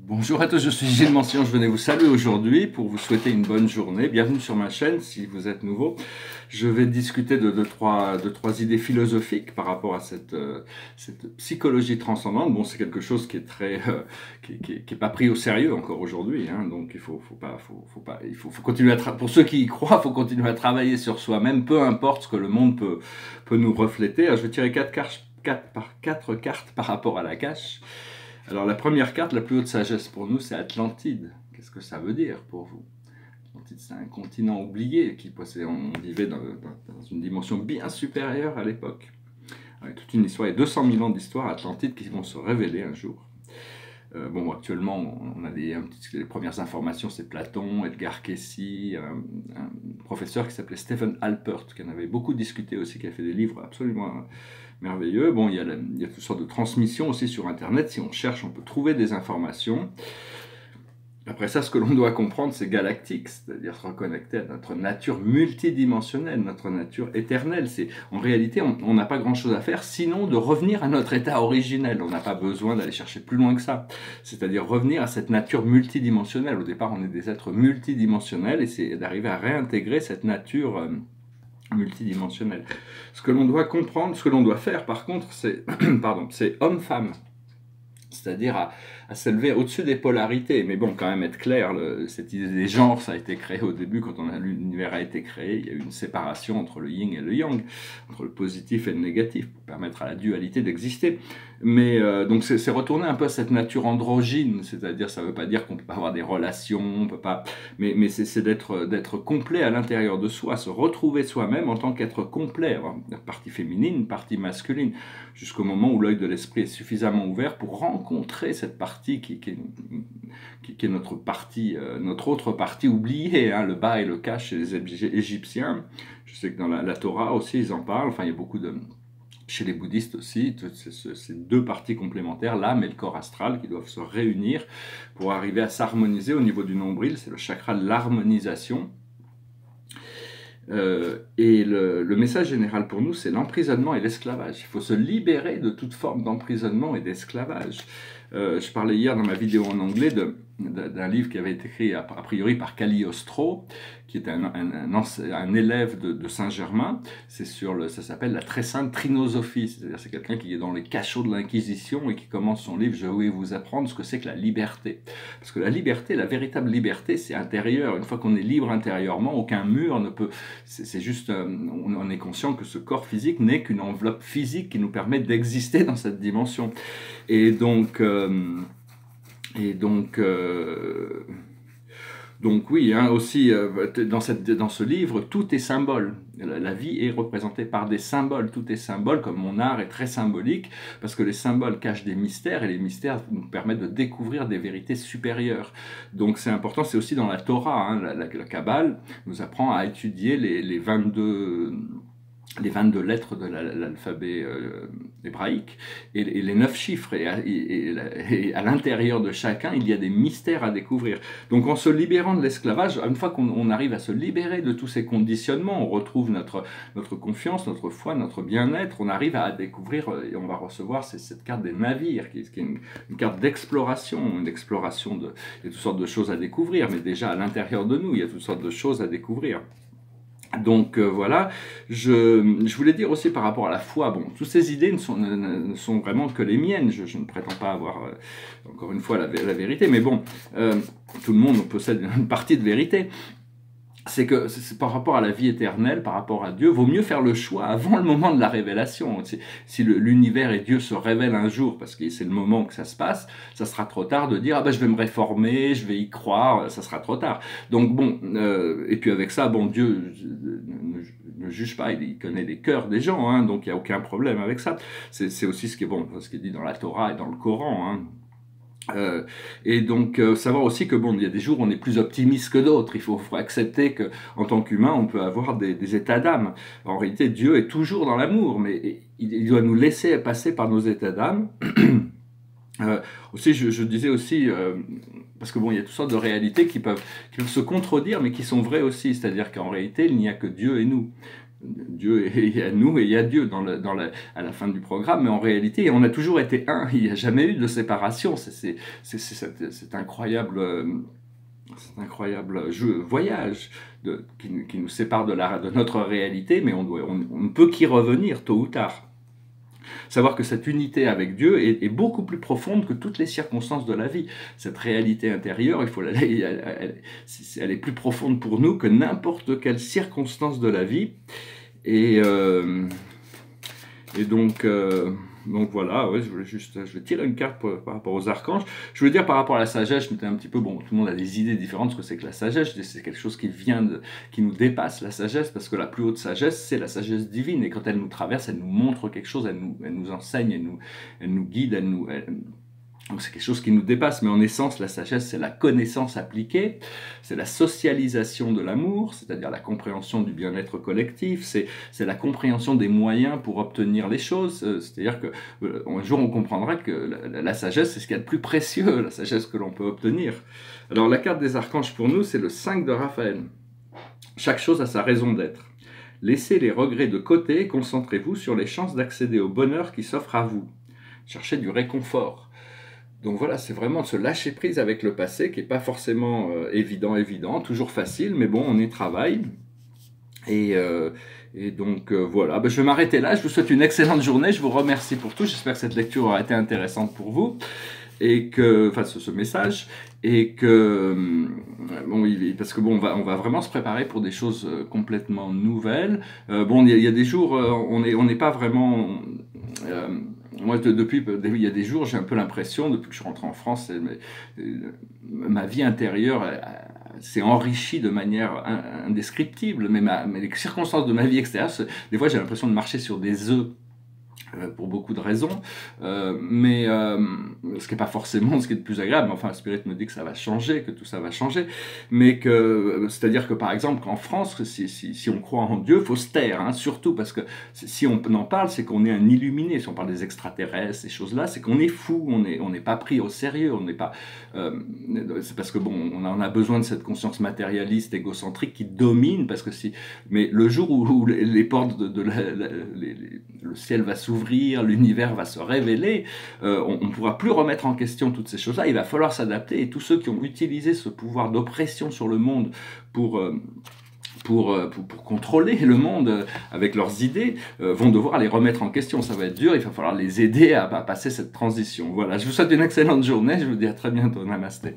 Bonjour à tous, je suis Gilles Mention, je venais vous saluer aujourd'hui pour vous souhaiter une bonne journée. Bienvenue sur ma chaîne si vous êtes nouveau. Je vais discuter de trois idées philosophiques par rapport à cette psychologie transcendante. Bon, c'est quelque chose qui est très, qui est pas pris au sérieux encore aujourd'hui, hein, donc il faut continuer à pour ceux qui y croient, il faut continuer à travailler sur soi-même, peu importe ce que le monde peut nous refléter. Alors, je vais tirer quatre cartes par rapport à la cache. Alors la première carte, la plus haute sagesse pour nous, c'est Atlantide. Qu'est-ce que ça veut dire pour vous? Atlantide, c'est un continent oublié, on vivait dans une dimension bien supérieure à l'époque. Avec toute une histoire, il y a 200 000 ans d'histoire Atlantide qui vont se révéler un jour. Bon, actuellement, on a les premières informations, c'est Platon, Edgar Cayce, un professeur qui s'appelait Stephen Alpert, qui en avait beaucoup discuté aussi, qui a fait des livres absolument merveilleux. Bon, il y a toutes sortes de transmissions aussi sur Internet. Si on cherche, on peut trouver des informations. Après ça, ce que l'on doit comprendre, c'est galactique, c'est-à-dire se reconnecter à notre nature multidimensionnelle, notre nature éternelle. En réalité, on n'a pas grand-chose à faire, sinon de revenir à notre état originel. On n'a pas besoin d'aller chercher plus loin que ça. C'est-à-dire revenir à cette nature multidimensionnelle. Au départ, on est des êtres multidimensionnels, et c'est d'arriver à réintégrer cette nature multidimensionnelle. Ce que l'on doit comprendre, ce que l'on doit faire, par contre, c'est homme-femme. C'est-à-dire à s'élever au-dessus des polarités. Mais bon, quand même être clair, cette idée des genres, ça a été créé au début, quand l'univers a été créé, il y a eu une séparation entre le yin et le yang, entre le positif et le négatif, pour permettre à la dualité d'exister. Mais donc c'est retourner un peu à cette nature androgyne, c'est-à-dire ça ne veut pas dire qu'on ne peut pas avoir des relations, on peut pas, mais c'est d'être complet à l'intérieur de soi, se retrouver soi-même en tant qu'être complet, avoir une partie féminine, une partie masculine, jusqu'au moment où l'œil de l'esprit est suffisamment ouvert pour rencontrer cette partie qui est notre partie, notre autre partie oubliée, hein, le bas et le cache chez les Égyptiens. Je sais que dans la Torah aussi ils en parlent, enfin il y a beaucoup de... Chez les bouddhistes aussi, ces deux parties complémentaires, l'âme et le corps astral, qui doivent se réunir pour arriver à s'harmoniser au niveau du nombril. C'est le chakra de l'harmonisation. Et le message général pour nous, c'est l'emprisonnement et l'esclavage. Il faut se libérer de toute forme d'emprisonnement et d'esclavage. Je parlais hier dans ma vidéo en anglais d'un livre qui avait été écrit a priori par Cagliostro, qui était un élève de Saint-Germain. Ça s'appelle la très sainte trinosophie, c'est-à-dire c'est quelqu'un qui est dans les cachots de l'Inquisition et qui commence son livre « Je vais vous apprendre ce que c'est que la liberté ». Parce que la liberté, la véritable liberté, c'est intérieur. Une fois qu'on est libre intérieurement, aucun mur ne peut... C'est juste, on est conscient que ce corps physique n'est qu'une enveloppe physique qui nous permet d'exister dans cette dimension. Et donc oui, hein, aussi, dans ce livre, tout est symbole. La vie est représentée par des symboles. Tout est symbole, comme mon art est très symbolique, parce que les symboles cachent des mystères, et les mystères nous permettent de découvrir des vérités supérieures. Donc c'est important, c'est aussi dans la Torah, hein, la Kabbale nous apprend à étudier les 22 lettres de l'alphabet hébraïque et les 9 chiffres. Et à l'intérieur de chacun, il y a des mystères à découvrir. Donc en se libérant de l'esclavage, une fois qu'on arrive à se libérer de tous ces conditionnements, on retrouve notre confiance, notre foi, notre bien-être, on arrive à découvrir, et on va recevoir cette carte des navires, qui est une carte d'exploration, il y a toutes sortes de choses à découvrir, mais déjà à l'intérieur de nous, il y a toutes sortes de choses à découvrir. Donc voilà, je voulais dire aussi par rapport à la foi, bon, toutes ces idées ne sont vraiment que les miennes, je ne prétends pas avoir, encore une fois, la vérité, mais bon, tout le monde possède une partie de vérité. C'est que par rapport à la vie éternelle, par rapport à Dieu, vaut mieux faire le choix avant le moment de la révélation. Si l'univers et Dieu se révèlent un jour, parce que c'est le moment que ça se passe, ça sera trop tard de dire « Ah ben je vais me réformer, je vais y croire », ça sera trop tard. Donc bon, et puis avec ça, bon, Dieu ne juge pas, il connaît les cœurs des gens, hein, donc il n'y a aucun problème avec ça. C'est aussi ce qui est dit dans la Torah et dans le Coran, hein. Et donc savoir aussi que bon, il y a des jours où on est plus optimiste que d'autres. Il faut accepter que en tant qu'humain, on peut avoir des états d'âme. En réalité, Dieu est toujours dans l'amour, mais il doit nous laisser passer par nos états d'âme. Aussi, je disais aussi, parce que bon, il y a toutes sortes de réalités qui peuvent se contredire, mais qui sont vraies aussi. C'est-à-dire qu'en réalité, il n'y a que Dieu et nous. Dieu est à nous et il y a Dieu à la fin du programme, mais en réalité, on a toujours été un, il n'y a jamais eu de séparation, c'est incroyable. C'est un incroyable voyage qui nous sépare de notre réalité, mais on ne peut qu'y revenir tôt ou tard. Savoir que cette unité avec Dieu est beaucoup plus profonde que toutes les circonstances de la vie. Cette réalité intérieure, elle est plus profonde pour nous que n'importe quelle circonstance de la vie. Et donc voilà, ouais, je vais tirer une carte par rapport aux archanges. Je veux dire par rapport à la sagesse, je m'étais un petit peu, bon, tout le monde a des idées différentes de ce que c'est que la sagesse. C'est quelque chose qui nous dépasse, la sagesse, parce que la plus haute sagesse, c'est la sagesse divine. Et quand elle nous traverse, elle nous montre quelque chose, elle nous enseigne, elle nous guide, donc c'est quelque chose qui nous dépasse, mais en essence, la sagesse, c'est la connaissance appliquée, c'est la socialisation de l'amour, c'est-à-dire la compréhension du bien-être collectif, c'est la compréhension des moyens pour obtenir les choses, c'est-à-dire qu'un jour on comprendra que la sagesse, c'est ce qu'il y a de plus précieux, la sagesse que l'on peut obtenir. Alors la carte des archanges pour nous, c'est le 5 de Raphaël. Chaque chose a sa raison d'être. Laissez les regrets de côté et concentrez-vous sur les chances d'accéder au bonheur qui s'offre à vous. Cherchez du réconfort. Donc voilà, c'est vraiment de se lâcher prise avec le passé qui n'est pas forcément évident, toujours facile, mais bon, on y travaille. Et donc voilà, je vais m'arrêter là, je vous souhaite une excellente journée, je vous remercie pour tout, j'espère que cette lecture aura été intéressante pour vous, et que, enfin ce message, et que, bon, parce que bon, on va vraiment se préparer pour des choses complètement nouvelles. Bon, il y a des jours, on n'est pas vraiment... moi, il y a des jours, j'ai un peu l'impression, depuis que je suis rentré en France, ma vie intérieure s'est enrichie de manière indescriptible, mais les circonstances de ma vie extérieure, des fois j'ai l'impression de marcher sur des œufs, pour beaucoup de raisons, mais ce qui n'est pas forcément ce qui est le plus agréable, mais enfin, le Spirit me dit que ça va changer, que tout ça va changer, mais c'est-à-dire que par exemple, qu'en France, si on croit en Dieu, il faut se taire, hein, surtout parce que si on en parle, c'est qu'on est un illuminé, si on parle des extraterrestres, ces choses-là, c'est qu'on est fou, on n'est pas pris au sérieux, on n'est pas... c'est parce que bon, on a besoin de cette conscience matérialiste, égocentrique qui domine, parce que mais le jour où les portes le ciel va s'ouvrir, l'univers va se révéler, on ne pourra plus remettre en question toutes ces choses-là, il va falloir s'adapter, et tous ceux qui ont utilisé ce pouvoir d'oppression sur le monde pour contrôler le monde avec leurs idées, vont devoir les remettre en question. Ça va être dur, il va falloir les aider à passer cette transition. Voilà, je vous souhaite une excellente journée, je vous dis à très bientôt, namasté.